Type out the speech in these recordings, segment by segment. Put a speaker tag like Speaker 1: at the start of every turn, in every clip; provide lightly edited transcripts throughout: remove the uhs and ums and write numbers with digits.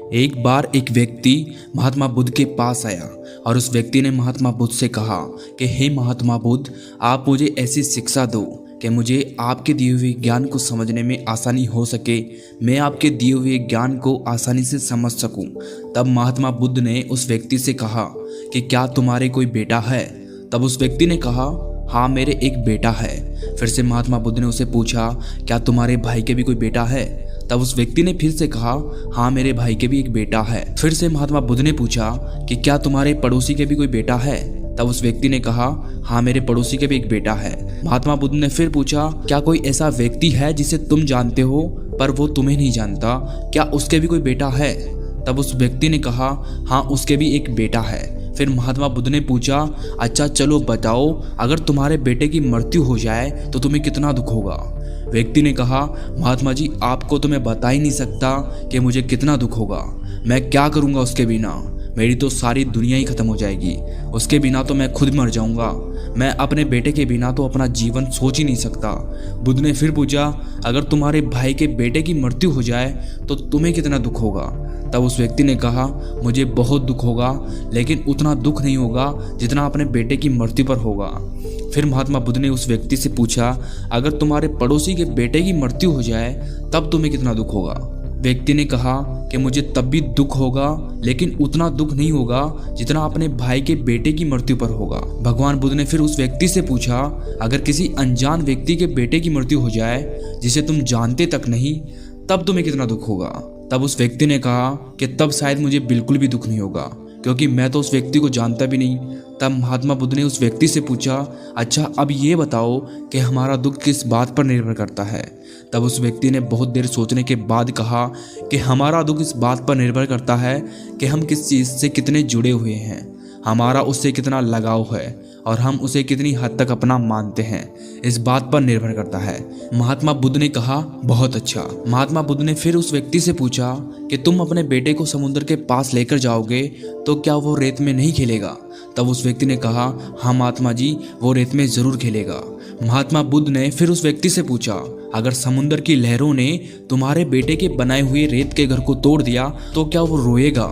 Speaker 1: एक बार एक व्यक्ति महात्मा बुद्ध के पास आया और उस व्यक्ति ने महात्मा बुद्ध से कहा कि हे महात्मा बुद्ध, आप मुझे ऐसी शिक्षा दो कि मुझे आपके दिए हुए ज्ञान को समझने में आसानी हो सके, मैं आपके दिए हुए ज्ञान को आसानी से समझ सकूं। तब महात्मा बुद्ध ने उस व्यक्ति से कहा कि क्या तुम्हारे कोई बेटा है? तब उस व्यक्ति ने कहा, हाँ मेरे एक बेटा है। फिर से महात्मा बुद्ध ने उसे पूछा, क्या तुम्हारे भाई के भी कोई बेटा है? तब उस व्यक्ति ने फिर से कहा, हाँ मेरे भाई के भी एक बेटा है। फिर से महात्मा बुद्ध ने पूछा कि क्या तुम्हारे पड़ोसी के भी कोई बेटा है? तब उस व्यक्ति ने कहा, हाँ मेरे पड़ोसी के भी एक बेटा है। महात्मा बुद्ध ने फिर पूछा, क्या कोई ऐसा व्यक्ति है जिसे तुम जानते हो पर वो तुम्हें नहीं जानता, क्या उसके भी कोई बेटा है? तब उस व्यक्ति ने कहा, हाँ उसके भी एक बेटा है। फिर महात्मा बुद्ध ने पूछा, अच्छा चलो बताओ, अगर तुम्हारे बेटे की मृत्यु हो जाए तो तुम्हें कितना दुख होगा? व्यक्ति ने कहा, महात्मा जी आपको तो मैं बता ही नहीं सकता कि मुझे कितना दुख होगा। मैं क्या करूँगा उसके बिना? मेरी तो सारी दुनिया ही खत्म हो जाएगी। उसके बिना तो मैं खुद मर जाऊंगा। मैं अपने बेटे के बिना तो अपना जीवन सोच ही नहीं सकता। बुद्ध ने फिर पूछा, अगर तुम्हारे भाई के बेटे की मृत्यु हो जाए तो तुम्हें कितना दुख होगा? तब उस व्यक्ति ने कहा, मुझे बहुत दुख होगा, लेकिन उतना दुख नहीं होगा जितना अपने बेटे की मृत्यु पर होगा। फिर महात्मा बुद्ध ने उस व्यक्ति से पूछा, अगर तुम्हारे पड़ोसी के बेटे की मृत्यु हो जाए तब तुम्हें कितना दुख होगा? व्यक्ति ने कहा कि मुझे तब भी दुख होगा, लेकिन उतना दुख नहीं होगा जितना अपने भाई के बेटे की मृत्यु पर होगा। भगवान बुद्ध ने फिर उस व्यक्ति से पूछा, अगर किसी अनजान व्यक्ति के बेटे की मृत्यु हो जाए जिसे तुम जानते तक नहीं, तब तुम्हें कितना दुख होगा? तब उस व्यक्ति ने कहा कि तब शायद मुझे बिल्कुल भी दुख नहीं होगा, क्योंकि मैं तो उस व्यक्ति को जानता भी नहीं। तब महात्मा बुद्ध ने उस व्यक्ति से पूछा, अच्छा अब ये बताओ कि हमारा दुख किस बात पर निर्भर करता है? तब उस व्यक्ति ने बहुत देर सोचने के बाद कहा कि हमारा दुख इस बात पर निर्भर करता है कि हम किस चीज़ से कितने जुड़े हुए हैं, हमारा उससे कितना लगाव है और हम उसे कितनी हद तक अपना मानते हैं, इस बात पर निर्भर करता है। महात्मा बुद्ध ने कहा, बहुत अच्छा। महात्मा बुद्ध ने फिर उस व्यक्ति से पूछा कि तुम अपने बेटे को समुद्र के पास लेकर जाओगे तो क्या वो रेत में नहीं खेलेगा? तब उस व्यक्ति ने कहा, हाँ महात्मा जी वो रेत में जरूर खेलेगा। महात्मा बुद्ध ने फिर उस व्यक्ति से पूछा, अगर समुद्र की लहरों ने तुम्हारे बेटे के बनाए हुए रेत के घर को तोड़ दिया तो क्या वो रोएगा?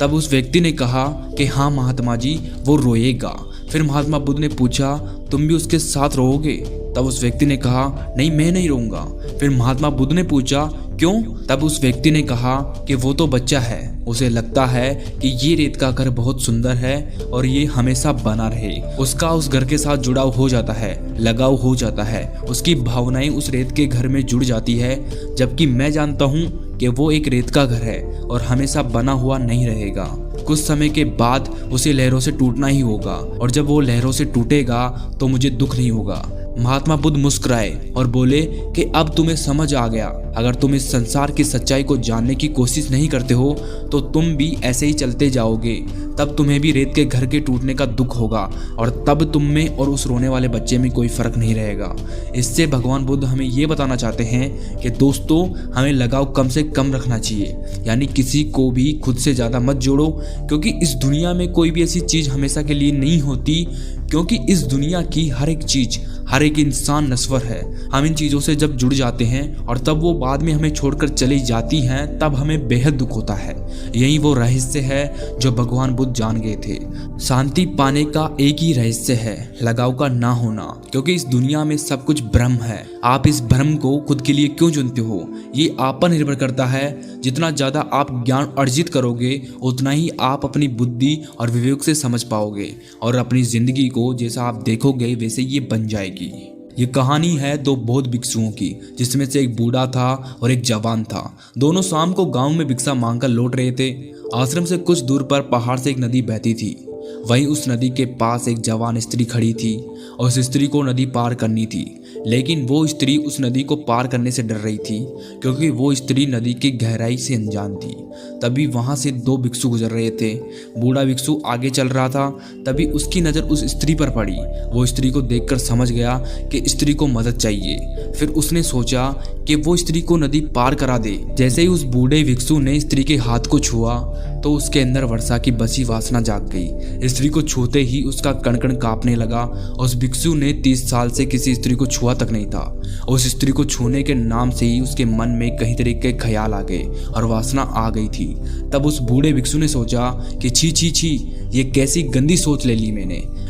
Speaker 1: तब उस व्यक्ति ने कहा कि हाँ महात्मा जी वो रोएगा। फिर महात्मा बुद्ध ने पूछा, तुम भी उसके साथ रोओगे? तब उस व्यक्ति ने कहा, नहीं मैं नहीं रोऊंगा। फिर महात्मा बुद्ध ने पूछा, क्यों? तब उस व्यक्ति ने कहा कि वो तो बच्चा है, उसे लगता है कि ये रेत का घर बहुत सुंदर है और ये हमेशा बना रहे। उसका उस घर के साथ जुड़ाव हो जाता है, लगाव हो जाता है, उसकी भावनाएं उस रेत के घर में जुड़ जाती है। जबकि मैं जानता हूँ कि वो एक रेत का घर है और हमेशा बना हुआ नहीं रहेगा। कुछ समय के बाद उसे लहरों से टूटना ही होगा, और जब वो लहरों से टूटेगा तो मुझे दुख नहीं होगा। महात्मा बुद्ध मुस्कुराए और बोले कि अब तुम्हें समझ आ गया। अगर तुम इस संसार की सच्चाई को जानने की कोशिश नहीं करते हो तो तुम भी ऐसे ही चलते जाओगे। तब तुम्हें भी रेत के घर के टूटने का दुख होगा और तब तुम में और उस रोने वाले बच्चे में कोई फर्क नहीं रहेगा। इससे भगवान बुद्ध हमें ये बताना चाहते हैं कि दोस्तों हमें लगाव कम से कम रखना चाहिए, यानी किसी को भी खुद से ज़्यादा मत जोड़ो, क्योंकि इस दुनिया में कोई भी ऐसी चीज़ हमेशा के लिए नहीं होती, क्योंकि इस दुनिया की हर एक चीज़, हर एक इंसान नश्वर है। हम इन चीज़ों से जब जुड़ जाते हैं और तब वो बाद में हमें छोड़कर चली जाती हैं, तब हमें बेहद दुख होता है। यही वो रहस्य है जो भगवान बुद्ध जान गए थे। शांति पाने का एक ही रहस्य है, लगाव का ना होना, क्योंकि इस दुनिया में सब कुछ भ्रम है। आप इस भ्रम को खुद के लिए क्यों चुनते हो, ये आप पर निर्भर करता है। जितना ज़्यादा आप ज्ञान अर्जित करोगे उतना ही आप अपनी बुद्धि और विवेक से समझ पाओगे और अपनी ज़िंदगी को जैसा आप देखोगे वैसे ये बन जाएगी। ये कहानी है दो बौद्ध भिक्षुओं की, जिसमें से एक बूढ़ा था और एक जवान था। दोनों शाम को गांव में भिक्षा मांगकर लौट रहे थे। आश्रम से कुछ दूर पर पहाड़ से एक नदी बहती थी। वहीं उस नदी के पास एक जवान स्त्री खड़ी थी और उस स्त्री को नदी पार करनी थी, लेकिन वो स्त्री उस नदी को पार करने से डर रही थी, क्योंकि वो स्त्री नदी की गहराई से अनजान थी। तभी वहां से दो भिक्षु गुजर रहे थे। बूढ़ा भिक्षु आगे चल रहा था, तभी उसकी नज़र उस स्त्री पर पड़ी। वो स्त्री को देखकर समझ गया कि स्त्री को मदद चाहिए। फिर उसने सोचा कि वो स्त्री को नदी पार करा दे। जैसे ही उस बूढ़े भिक्षु ने स्त्री के हाथ को छुआ तो उसके अंदर वर्षा की बसी वासना जाग गई। स्त्री को छूते ही उसका कण कण कांपने लगा। उस भिक्षु ने 30 साल से किसी स्त्री को छुआ तक नहीं था। उस स्त्री को छूने के नाम से ही उसके मन में कई तरह के ख्याल आ गए और वासना आ गई थी। तब उस बूढ़े भिक्षु ने सोचा कि छी छी छी, ये कैसी गंदी सोच ले ली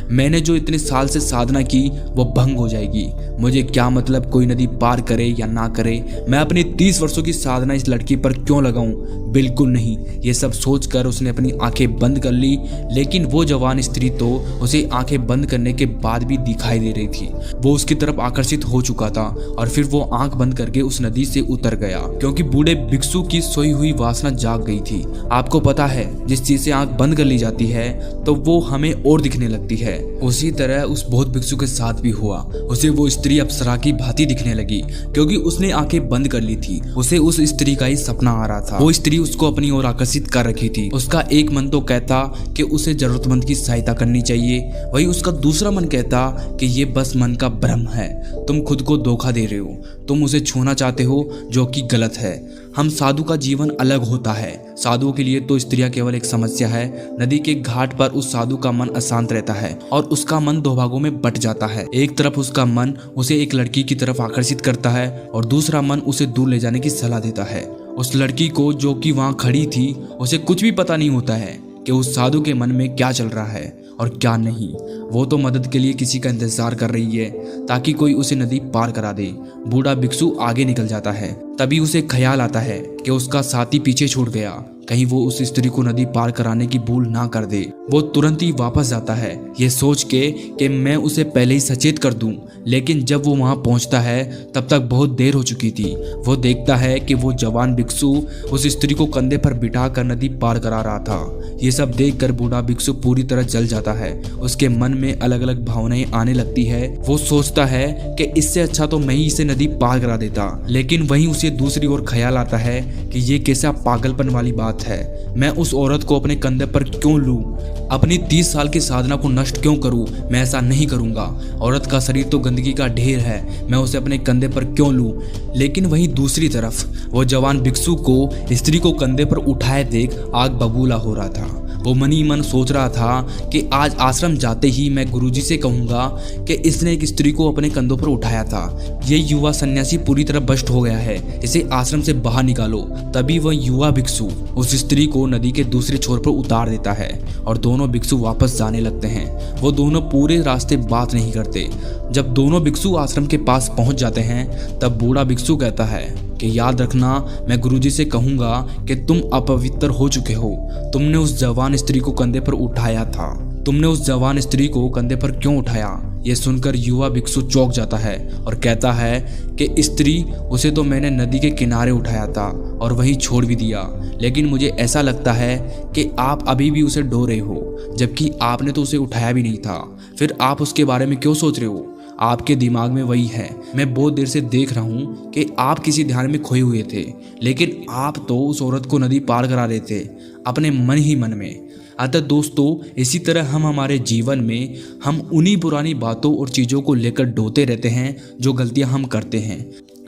Speaker 1: मैंने जो इतने साल से साधना की वो भंग हो जाएगी। मुझे क्या मतलब कोई नदी पार करे या ना करे, मैं अपनी 30 वर्षों की साधना इस लड़की पर क्यों लगाऊं? बिल्कुल नहीं। ये सब सोचकर उसने अपनी आंखें बंद कर ली, लेकिन वो जवान स्त्री तो उसे आंखें बंद करने के बाद भी दिखाई दे रही थी। वो उसकी तरफ आकर्षित हो चुका था और फिर वो आंख बंद करके उस नदी से उतर गया, क्योंकि बूढ़े भिक्षु की सोई हुई वासना जाग गई थी। आपको पता है, जिस चीज से आंख बंद कर ली जाती है तो वो हमें और दिखने लगती है। उसी तरह उस बौद्ध भिक्षु के साथ भी हुआ। उसे वो स्त्री अप्सरा की भांति दिखने लगी, क्योंकि उसने आंखें बंद कर ली थी। उसे उस स्त्री का ही सपना आ रहा था। वो स्त्री उसको अपनी ओर आकर्षित कर रखी थी। उसका एक मन तो कहता कि उसे जरूरतमंद की सहायता करनी चाहिए, वही उसका दूसरा मन कहता कि ये बस मन का भ्रम है, तुम खुद को धोखा दे रहे हो, तुम उसे छूना चाहते हो, जो कि गलत है। हम साधु का जीवन अलग होता है। साधुओं के लिए तो स्त्रियां केवल एक समस्या है। नदी के घाट पर उस साधु का मन अशांत रहता है और उसका मन दो भागों में बट जाता है। एक तरफ उसका मन उसे एक लड़की की तरफ आकर्षित करता है और दूसरा मन उसे दूर ले जाने की सलाह देता है। उस लड़की को, जो कि वहां खड़ी थी, उसे कुछ भी पता नहीं होता है कि उस साधु के मन में क्या चल रहा है और क्या नहीं। वो तो मदद के लिए किसी का इंतजार कर रही है ताकि कोई उसे नदी पार करा दे। बूढ़ा भिक्षु आगे निकल जाता है। तभी उसे ख्याल आता है कि उसका साथी पीछे छूट गया, कहीं वो उस स्त्री को नदी पार कराने की भूल ना कर दे। वो तुरंत ही वापस जाता है, ये सोच के कि मैं उसे पहले ही सचेत कर दूं। लेकिन जब वो वहां पहुंचता है तब तक बहुत देर हो चुकी थी। वो देखता है कि वो जवान भिक्षु उस स्त्री को कंधे पर बिठाकर नदी पार करा रहा था। ये सब देखकर बूढ़ा भिक्षु पूरी तरह जल जाता है। उसके मन में अलग अलग भावनाएं आने लगती है। वो सोचता है कि इससे अच्छा तो मैं ही इसे नदी पार करा देता, लेकिन वहीं उसे दूसरी ओर ख्याल आता है कि ये कैसा पागलपन वाली बात है। मैं उस औरत को अपने कंधे पर क्यों लूं? अपनी 30 साल की साधना को नष्ट क्यों करूं? मैं ऐसा नहीं करूंगा। औरत का शरीर तो गंदगी का ढेर है, मैं उसे अपने कंधे पर क्यों लूं? लेकिन वहीं दूसरी तरफ वो जवान भिक्षु को स्त्री को कंधे पर उठाए देख आग बबूला हो रहा था। वो मन ही मन सोच रहा था कि आज आश्रम जाते ही मैं गुरुजी से कहूंगा कि इसने एक स्त्री को अपने कंधों पर उठाया था। ये युवा सन्यासी पूरी तरह भ्रष्ट हो गया है, इसे आश्रम से बाहर निकालो। तभी वह युवा भिक्षु उस स्त्री को नदी के दूसरे छोर पर उतार देता है और दोनों भिक्षु वापस जाने लगते हैं। वो दोनों पूरे रास्ते बात नहीं करते। जब दोनों भिक्षु आश्रम के पास पहुंच जाते हैं तब बूढ़ा भिक्षु कहता है कि याद रखना, मैं गुरुजी से कहूंगा कि तुम अपवित्र हो चुके हो। तुमने उस जवान स्त्री को कंधे पर उठाया था। तुमने उस जवान स्त्री को कंधे पर क्यों उठाया? ये सुनकर युवा भिक्षु चौंक जाता है और कहता है कि स्त्री, उसे तो मैंने नदी के किनारे उठाया था और वहीं छोड़ भी दिया, लेकिन मुझे ऐसा लगता है कि आप अभी भी उसे ढो रहे हो, जबकि आपने तो उसे उठाया भी नहीं था। फिर आप उसके बारे में क्यों सोच रहे हो? आपके दिमाग में वही है। मैं बहुत देर से देख रहा हूँ कि आप किसी ध्यान में खोए हुए थे, लेकिन आप तो उस औरत को नदी पार करा रहे थे अपने मन ही मन में। अतः दोस्तों, इसी तरह हम हमारे जीवन में हम उन्हीं पुरानी बातों और चीज़ों को लेकर ढोते रहते हैं जो गलतियां हम करते हैं,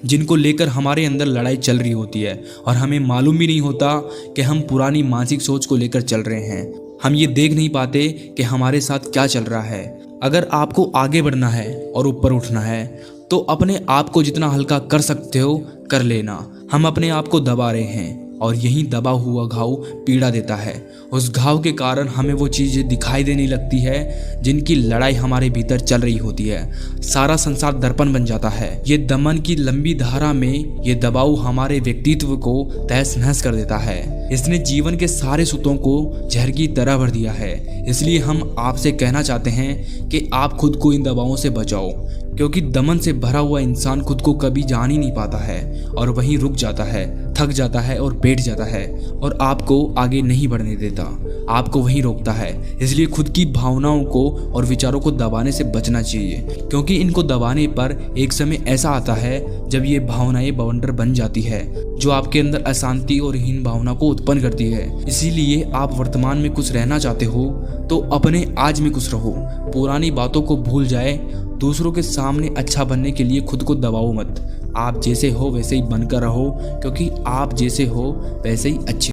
Speaker 1: जिनको लेकर हमारे अंदर लड़ाई चल रही होती है और हमें मालूम भी नहीं होता कि हम पुरानी मानसिक सोच को लेकर चल रहे हैं। हम ये देख नहीं पाते कि हमारे साथ क्या चल रहा है। अगर आपको आगे बढ़ना है और ऊपर उठना है तो अपने आप को जितना हल्का कर सकते हो कर लेना। हम अपने आप को दबा रहे हैं और यही दबा हुआ घाव पीड़ा देता है। उस घाव के कारण हमें वो चीज़ें दिखाई देने लगती है जिनकी लड़ाई हमारे भीतर चल रही होती है। सारा संसार दर्पण बन जाता है। ये दमन की लंबी धारा में ये दबाव हमारे व्यक्तित्व को तहस नहस कर देता है। इसने जीवन के सारे सुतों को जहर की तरह भर दिया है। इसलिए हम आपसे कहना चाहते हैं कि आप खुद को इन दबावों से बचाओ, क्योंकि दमन से भरा हुआ इंसान खुद को कभी जान ही नहीं पाता है और वहीं रुक जाता है, थक जाता है और बैठ जाता है और आपको आगे नहीं बढ़ने देता, आपको वहीं रोकता है। इसलिए खुद की भावनाओं को और विचारों को दबाने से बचना चाहिए, क्योंकि इनको दबाने पर एक समय ऐसा आता है जब ये भावनाएं बवंडर बन जाती है जो आपके अंदर अशांति और हीन भावना को उत्पन्न करती है। इसीलिए आप वर्तमान में कुछ रहना चाहते हो तो अपने आज में कुछ रहो। पुरानी बातों को भूल जाए। दूसरों के सामने अच्छा बनने के लिए खुद को दबाओ मत। आप जैसे हो वैसे ही बनकर रहो, क्योंकि आप जैसे हो वैसे ही अच्छे